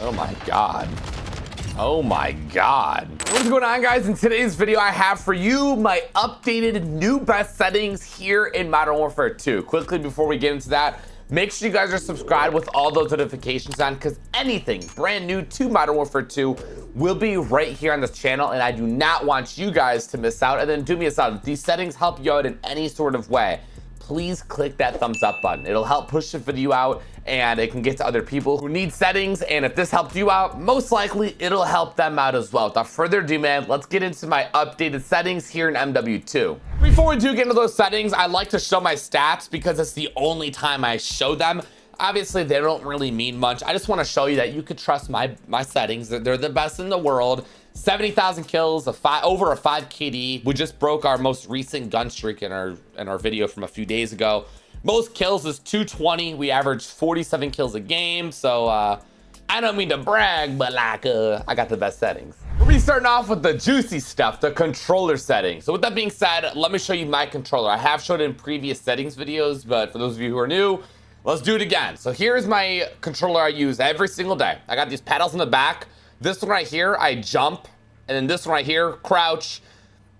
Oh my God. Oh my God. What's going on, guys? In today's video, I have for you my updated new best settings here in Modern Warfare 2. Quickly, before we get into that, make sure you guys are subscribed with all those notifications on, because anything brand new to Modern Warfare 2 will be right here on this channel, and I do not want you guys to miss out. And then do me a solid, if these settings help you out in any sort of way, please click that thumbs up button. It'll help push the video out and it can get to other people who need settings. And if this helped you out, most likely it'll help them out as well. Without further ado, man, let's get into my updated settings here in MW2. Before we do get into those settings, I like to show my stats because it's the only time I show them. Obviously, they don't really mean much. I just want to show you that you could trust my settings. They're the best in the world. 70,000 kills, over a 5 KD. We just broke our most recent gun streak in our video from a few days ago. Most kills is 220. We averaged 47 kills a game. So I don't mean to brag, but like I got the best settings. We'll be starting off with the juicy stuff, the controller settings. So with that being said, let me show you my controller. I have showed it in previous settings videos, but for those of you who are new, let's do it again. So here's my controller I use every single day. I got these pedals in the back. This one right here, I jump, and then this one right here, crouch,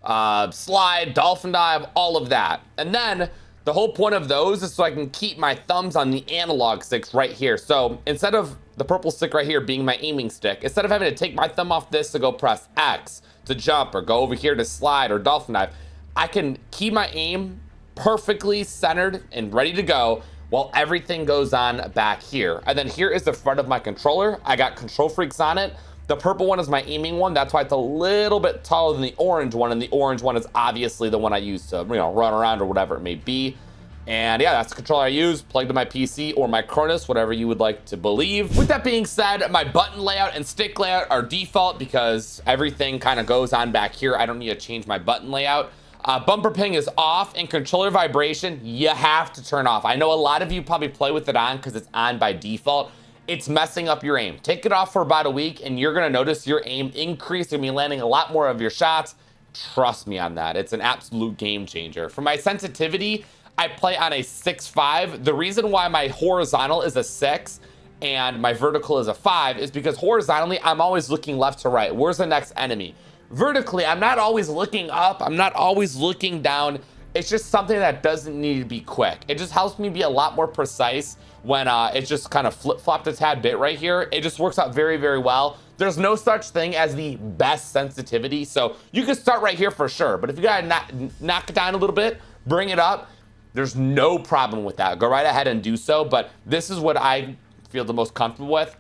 slide, dolphin dive, all of that. And then the whole point of those is so I can keep my thumbs on the analog sticks right here. So instead of the purple stick right here being my aiming stick, instead of having to take my thumb off this to go press X to jump or go over here to slide or dolphin dive, I can keep my aim perfectly centered and ready to go while everything goes on back here. And then here is the front of my controller. I got control freaks on it. The purple one is my aiming one. That's why it's a little bit taller than the orange one. And the orange one is obviously the one I use to, run around or whatever it may be. And yeah, that's the controller I use, plugged to my PC or my Cronus, whatever you would like to believe. With that being said, my button layout and stick layout are default because everything kind of goes on back here. I don't need to change my button layout. Bumper ping is off, and controller vibration, you have to turn off. I know a lot of you probably play with it on because it's on by default. It's messing up your aim. Take it off for about a week and you're gonna notice your aim increase. You'll be landing a lot more of your shots. Trust me on that. It's an absolute game changer. For my sensitivity, I play on a 6.5. The reason why my horizontal is a 6 and my vertical is a 5 is because horizontally, I'm always looking left to right. Where's the next enemy? Vertically, I'm not always looking up. I'm not always looking down. It's just something that doesn't need to be quick. It just helps me be a lot more precise when it's just kind of flip-flopped a tad bit right here. It just works out very, very well. There's no such thing as the best sensitivity. So you can start right here for sure. But if you gotta knock it down a little bit, bring it up, there's no problem with that. Go right ahead and do so. But this is what I feel the most comfortable with.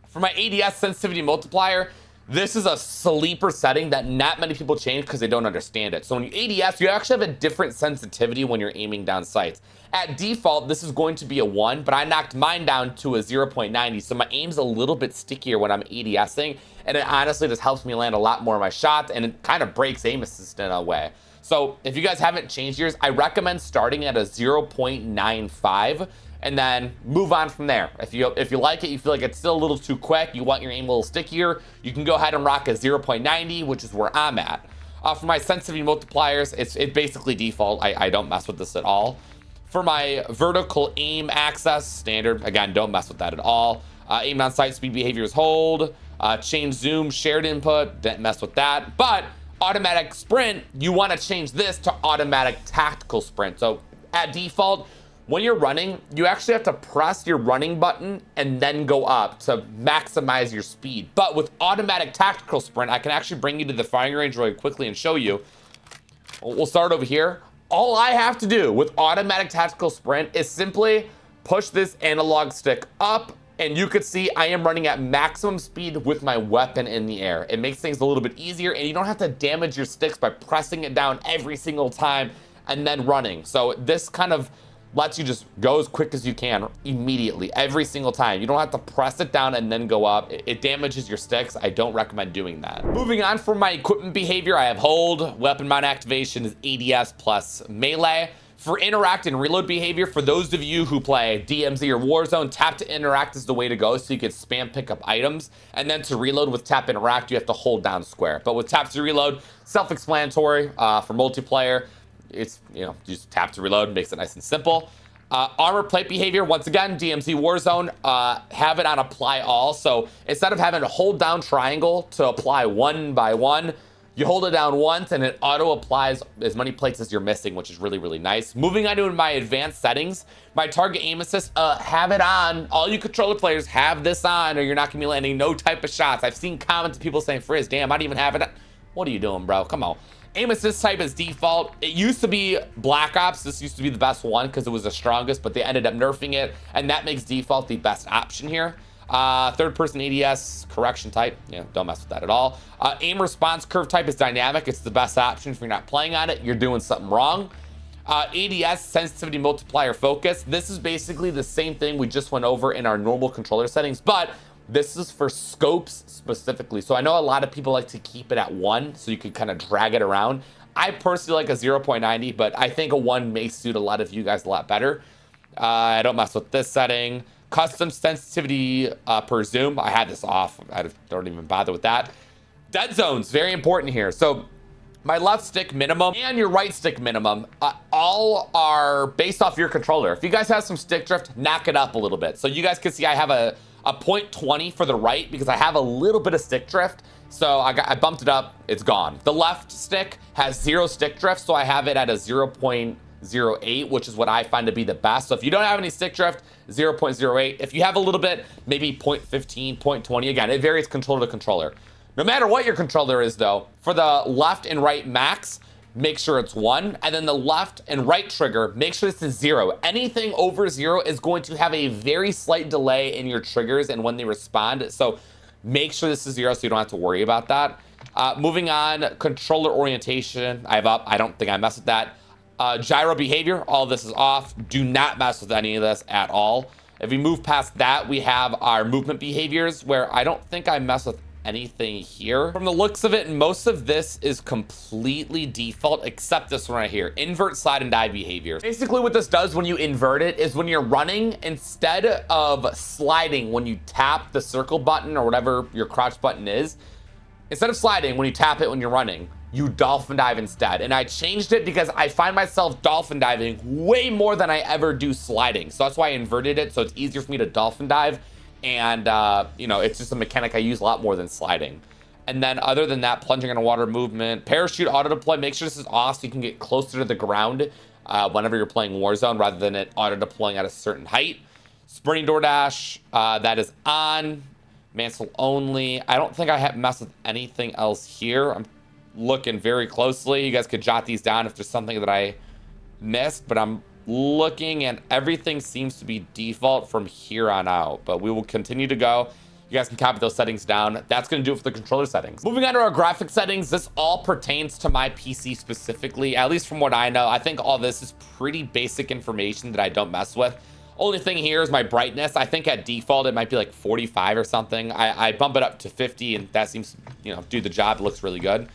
For my ADS sensitivity multiplier, this is a sleeper setting that not many people change because they don't understand it. So when you ADS, you actually have a different sensitivity when you're aiming down sights. At default, this is going to be a 1, but I knocked mine down to a 0.90, so my aim's a little bit stickier when I'm ADSing, and it honestly just helps me land a lot more of my shots, and it kind of breaks aim assist in a way. So if you guys haven't changed yours, I recommend starting at a 0.95, and then move on from there. If you like it, you feel like it's still a little too quick, you want your aim a little stickier, you can go ahead and rock a 0.90, which is where I'm at. For my sensitivity multipliers, it's basically default. I don't mess with this at all. For my vertical aim access, standard, again, don't mess with that at all. Aim on sight, speed behaviors, hold. Change zoom, shared input, don't mess with that. But automatic sprint, you want to change this to automatic tactical sprint. So at default, when you're running, you actually have to press your running button and then go up to maximize your speed. But with automatic tactical sprint, I can actually bring you to the firing range really quickly and show you. We'll start over here. All I have to do with automatic tactical sprint is simply push this analog stick up, and you could see I am running at maximum speed with my weapon in the air. It makes things a little bit easier, and you don't have to damage your sticks by pressing it down every single time and then running. So this kind of lets you just go as quick as you can immediately, every single time. You don't have to press it down and then go up. It damages your sticks. I don't recommend doing that. Moving on, for my equipment behavior, I have hold, weapon mount activation is ADS plus melee. For interact and reload behavior, for those of you who play DMZ or Warzone, tap to interact is the way to go, so you can spam pick up items. And then to reload with tap interact, you have to hold down square. But with tap to reload, self-explanatory. For multiplayer, it's, just tap to reload, makes it nice and simple. Armor plate behavior, once again, DMZ Warzone, have it on apply all. So instead of having to hold down triangle to apply one by one, you hold it down once and it auto applies as many plates as you're missing, which is really, really nice. Moving on to my advanced settings, my target aim assist, have it on. All you controller players have this on or you're not gonna be landing no type of shots. I've seen comments of people saying, Frizz, damn, I don't even have it on. What are you doing, bro? Come on. Aim assist type is default. It used to be Black Ops. This used to be the best one because it was the strongest, but they ended up nerfing it, and that makes default the best option here. Third person ADS correction type, yeah, don't mess with that at all. Aim response curve type is dynamic. It's the best option. If you're not playing on it, you're doing something wrong. ADS sensitivity multiplier focus. This is basically the same thing we just went over in our normal controller settings, but this is for scopes specifically. So I know a lot of people like to keep it at 1 so you can kind of drag it around. I personally like a 0.90, but I think a 1 may suit a lot of you guys a lot better. I don't mess with this setting. Custom sensitivity per zoom. I had this off. I don't even bother with that. Dead zones, very important here. So my left stick minimum and your right stick minimum all are based off your controller. If you guys have some stick drift, knock it up a little bit. So you guys can see I have a 0.20 for the right because I have a little bit of stick drift. So I bumped it up, it's gone. The left stick has 0 stick drift, so I have it at a 0.08, which is what I find to be the best. So if you don't have any stick drift, 0.08. If you have a little bit, maybe 0.15, 0.20. Again, it varies controller to controller. No matter what your controller is though, for the left and right max, make sure it's 1. And then the left and right trigger, make sure this is 0. Anything over 0 is going to have a very slight delay in your triggers and when they respond. So make sure this is 0 so you don't have to worry about that. Moving on, controller orientation, I have up. I don't think I mess with that. Gyro behavior, all this is off. Do not mess with any of this at all. If we move past that, we have our movement behaviors where I don't think I mess with anything here. From the looks of it, most of this is completely default except this one right here, invert slide and dive behavior. Basically what this does when you invert it is when you're running, instead of sliding when you tap the circle button or whatever your crouch button is, instead of sliding when you tap it when you're running, you dolphin dive instead. And I changed it because I find myself dolphin diving way more than I ever do sliding. So that's why I inverted it, so it's easier for me to dolphin dive. And, you know, it's just a mechanic I use a lot more than sliding. And then other than that, plunging underwater movement, parachute auto deploy, make sure this is off so you can get closer to the ground whenever you're playing Warzone rather than it auto deploying at a certain height. Sprinting door dash, that is on. Mansell only. I don't think I have messed with anything else here. I'm looking very closely. You guys could jot these down if there's something that I missed, but I'm looking and everything seems to be default from here on out, but we will continue to go. You guys can copy those settings down. That's going to do it for the controller settings. Moving on to our graphic settings, this all pertains to my PC specifically, at least from what I know. I think all this is pretty basic information that I don't mess with. Only thing here is my brightness. I think at default it might be like 45 or something. I bump it up to 50 and that seems to, you know, do the job. It looks really good.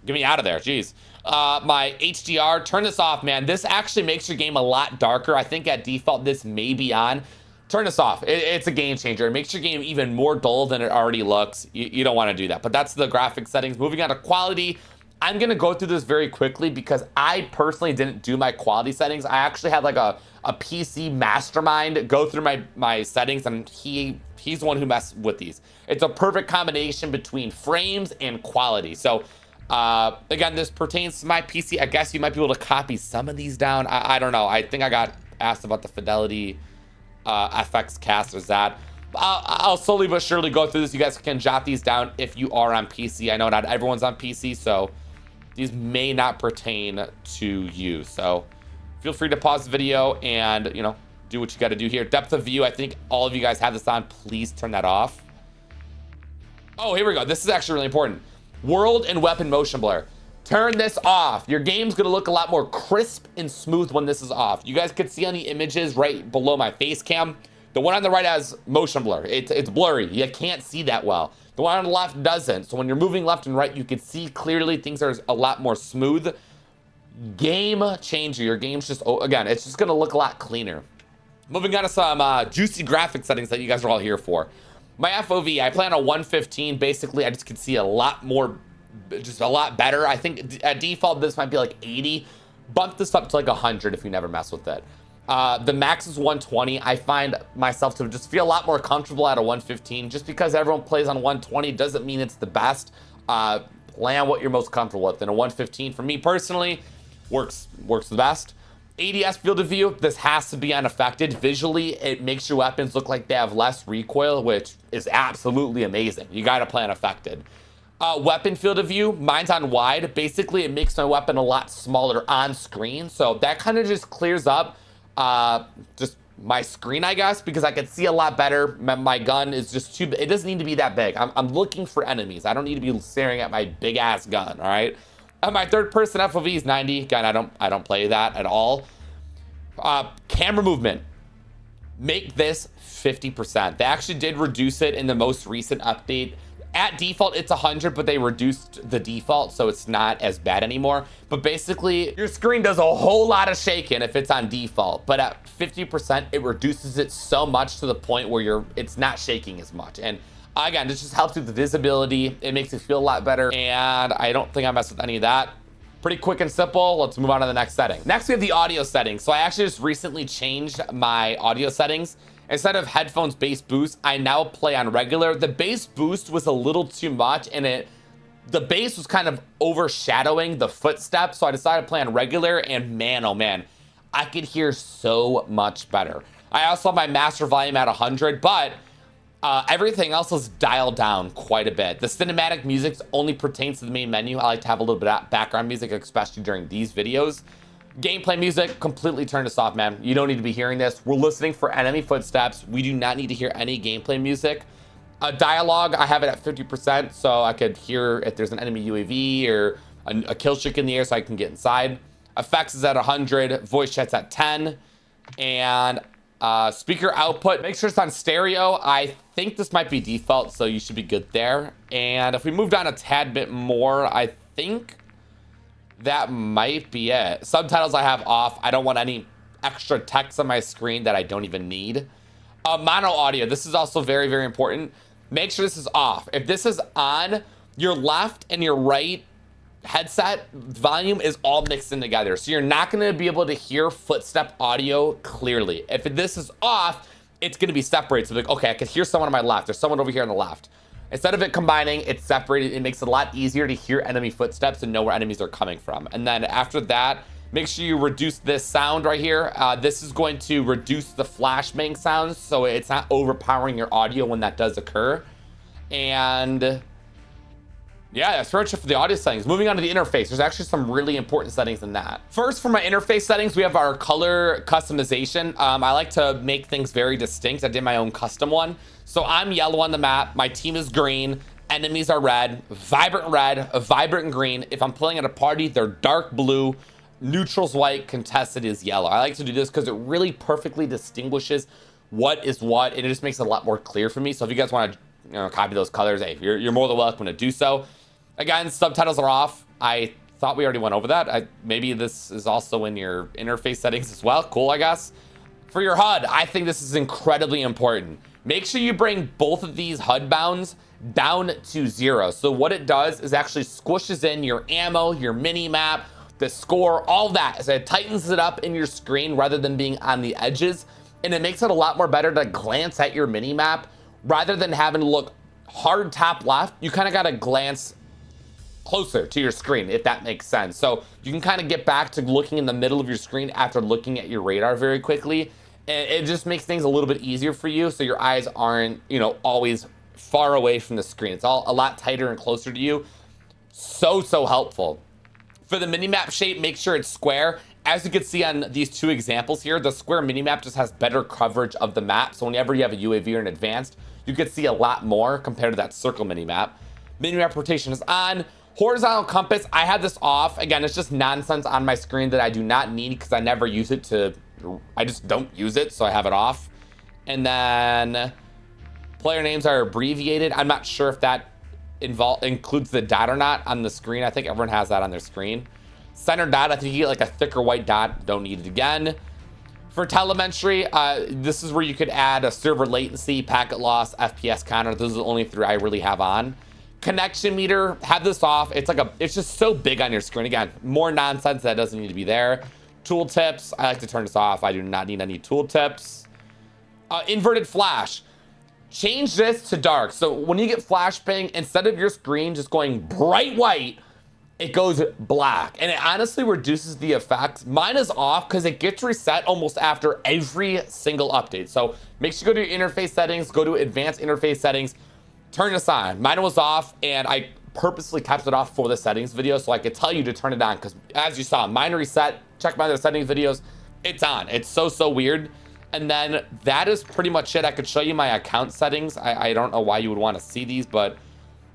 Get me out of there, jeez. My HDR, turn this off, man. This actually makes your game a lot darker. I think at default this may be on. Turn this off. It's a game changer. It makes your game even more dull than it already looks. You don't want to do that, but that's the graphic settings. Moving on to quality, I'm gonna go through this very quickly because I personally didn't do my quality settings. I actually had like a PC mastermind go through my settings, and he's the one who messed with these. It's a perfect combination between frames and quality. So again, this pertains to my PC. I guess you might be able to copy some of these down. I don't know. I think I got asked about the fidelity FX cast or that. I'll slowly but surely go through this. You guys can jot these down if you are on PC. I know not everyone's on PC, so these may not pertain to you. So feel free to pause the video and, you know, do what you got to do here. Depth of view, I think all of you guys have this on. Please turn that off. Oh, here we go. This is actually really important. World and weapon motion blur. Turn this off. Your game's gonna look a lot more crisp and smooth when this is off. You guys could see on the images right below my face cam, the one on the right has motion blur. It's blurry. You can't see that well. The one on the left doesn't. So when you're moving left and right, you can see clearly. Things are a lot more smooth. Game changer. Your game's just, again, it's just gonna look a lot cleaner. Moving on to some juicy graphic settings that you guys are all here for. My FOV, I plan on 115. Basically, I just can see a lot more, just a lot better. I think at default, this might be like 80. Bump this up to like 100 if you never mess with it. The max is 120. I find myself to just feel a lot more comfortable at a 115. Just because everyone plays on 120 doesn't mean it's the best. Play on what you're most comfortable with. And a 115 for me personally works the best. ADS field of view, this has to be unaffected. Visually, it makes your weapons look like they have less recoil, which is absolutely amazing. You gotta play unaffected. Weapon field of view, mine's on wide. Basically, it makes my weapon a lot smaller on screen. So that kind of just clears up just my screen, I guess, because I can see a lot better. My gun is just too big. It doesn't need to be that big. I'm looking for enemies. I don't need to be staring at my big ass gun, all right? My third person FOV is 90. Again, I don't play that at all. Camera movement. Make this 50%. They actually did reduce it in the most recent update. At default, it's 100, but they reduced the default, so it's not as bad anymore. But basically, your screen does a whole lot of shaking if it's on default. But at 50%, it reduces it so much to the point where it's not shaking as much. And again, this just helps with the visibility. It makes it feel a lot better. And I don't think I mess with any of that. Pretty quick and simple. Let's move on to the next setting. Next, we have the audio settings. So I actually just recently changed my audio settings. Instead of headphones bass boost, I now play on regular. The bass boost was a little too much, and the bass was kind of overshadowing the footsteps. So I decided to play on regular, and man, oh man, I could hear so much better. I also have my master volume at 100, but everything else is dialed down quite a bit. The cinematic music only pertains to the main menu. I like to have a little bit of background music, especially during these videos. Gameplay music, completely turn this off, man. You don't need to be hearing this. We're listening for enemy footsteps. We do not need to hear any gameplay music. Dialogue, I have it at 50%, so I could hear if there's an enemy UAV or a kill streak in the air so I can get inside. Effects is at 100, voice chat's at 10, and speaker output, make sure it's on stereo. I think this might be default, so you should be good there. And if we move down a tad bit more, I think that might be it. Subtitles I have off. I don't want any extra text on my screen that I don't even need. Mono audio, this is also very, very important. Make sure this is off. If this is on, your left and your right headset volume is all mixed in together. So you're not gonna be able to hear footstep audio clearly. If this is off, it's gonna be separated. So like, okay, I can hear someone on my left. There's someone over here on the left. Instead of it combining, it's separated. It makes it a lot easier to hear enemy footsteps and know where enemies are coming from. And then after that, make sure you reduce this sound right here. This is going to reduce the flashbang sounds, so it's not overpowering your audio when that does occur. And yeah, that's pretty much for the audio settings. Moving on to the interface, there's actually some really important settings in that. First, for my interface settings, we have our color customization. I like to make things very distinct. I did my own custom one. So I'm yellow on the map, my team is green, enemies are red, vibrant green. If I'm playing at a party, they're dark blue, neutral's white, contested is yellow. I like to do this because it really perfectly distinguishes what is what, and it just makes it a lot more clear for me. So if you guys want to copy those colors, hey, you're more than welcome to do so. Again, subtitles are off. I thought we already went over that. Maybe this is also in your interface settings as well. Cool, I guess. For your HUD, I think this is incredibly important. Make sure you bring both of these HUD bounds down to 0. So what it does is actually squishes in your ammo, your mini map, the score, all that. So it tightens it up in your screen rather than being on the edges. And it makes it a lot more better to glance at your mini map rather than having to look hard top left. You kind of got to glance closer to your screen, if that makes sense. So you can kind of get back to looking in the middle of your screen after looking at your radar very quickly. And it just makes things a little bit easier for you, so your eyes aren't, always far away from the screen. It's all a lot tighter and closer to you. So helpful. For the minimap shape, make sure it's square. As you can see on these two examples here, the square minimap just has better coverage of the map. So whenever you have a UAV or an advanced, you can see a lot more compared to that circle minimap. Minimap rotation is on. Horizontal compass, I had this off. Again, it's just nonsense on my screen that I do not need because I never use it I just don't use it, so I have it off. And then player names are abbreviated. I'm not sure if that includes the dot or not on the screen. I think everyone has that on their screen. Center dot, I think you get like a thicker white dot. Don't need it again. For telemetry, this is where you could add a server latency, packet loss, FPS counter. Those are the only three I really have on. Connection meter, have this off. It's just so big on your screen. Again, more nonsense that doesn't need to be there. Tooltips, I like to turn this off. I do not need any tooltips. Inverted flash. Change this to dark. So when you get flashbang, instead of your screen just going bright white, it goes black, and it honestly reduces the effect. Mine is off because it gets reset almost after every single update. So make sure you go to your interface settings, go to advanced interface settings, turn this on. Mine was off, and I purposely kept it off for the settings video so I could tell you to turn it on, because as you saw, mine reset. Check my other settings videos, it's on. It's so weird. And then that is pretty much it. I could show you my account settings. I don't know why you would want to see these, but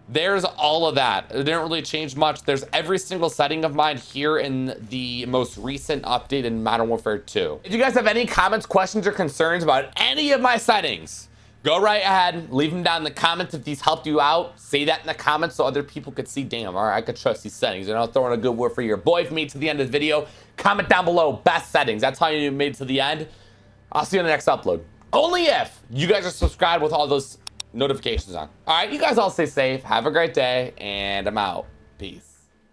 there's all of that. It didn't really change much. There's every single setting of mine here in the most recent update in Modern Warfare 2. If you guys have any comments, questions, or concerns about any of my settings, go right ahead, leave them down in the comments. If these helped you out, say that in the comments so other people could see, damn, all right, I could trust these settings. You know, throwing a good word for your boy. If you made it to the end of the video, comment down below, best settings. That's how you made it to the end. I'll see you in the next upload. Only if you guys are subscribed with all those notifications on. All right, you guys all stay safe. Have a great day, and I'm out. Peace.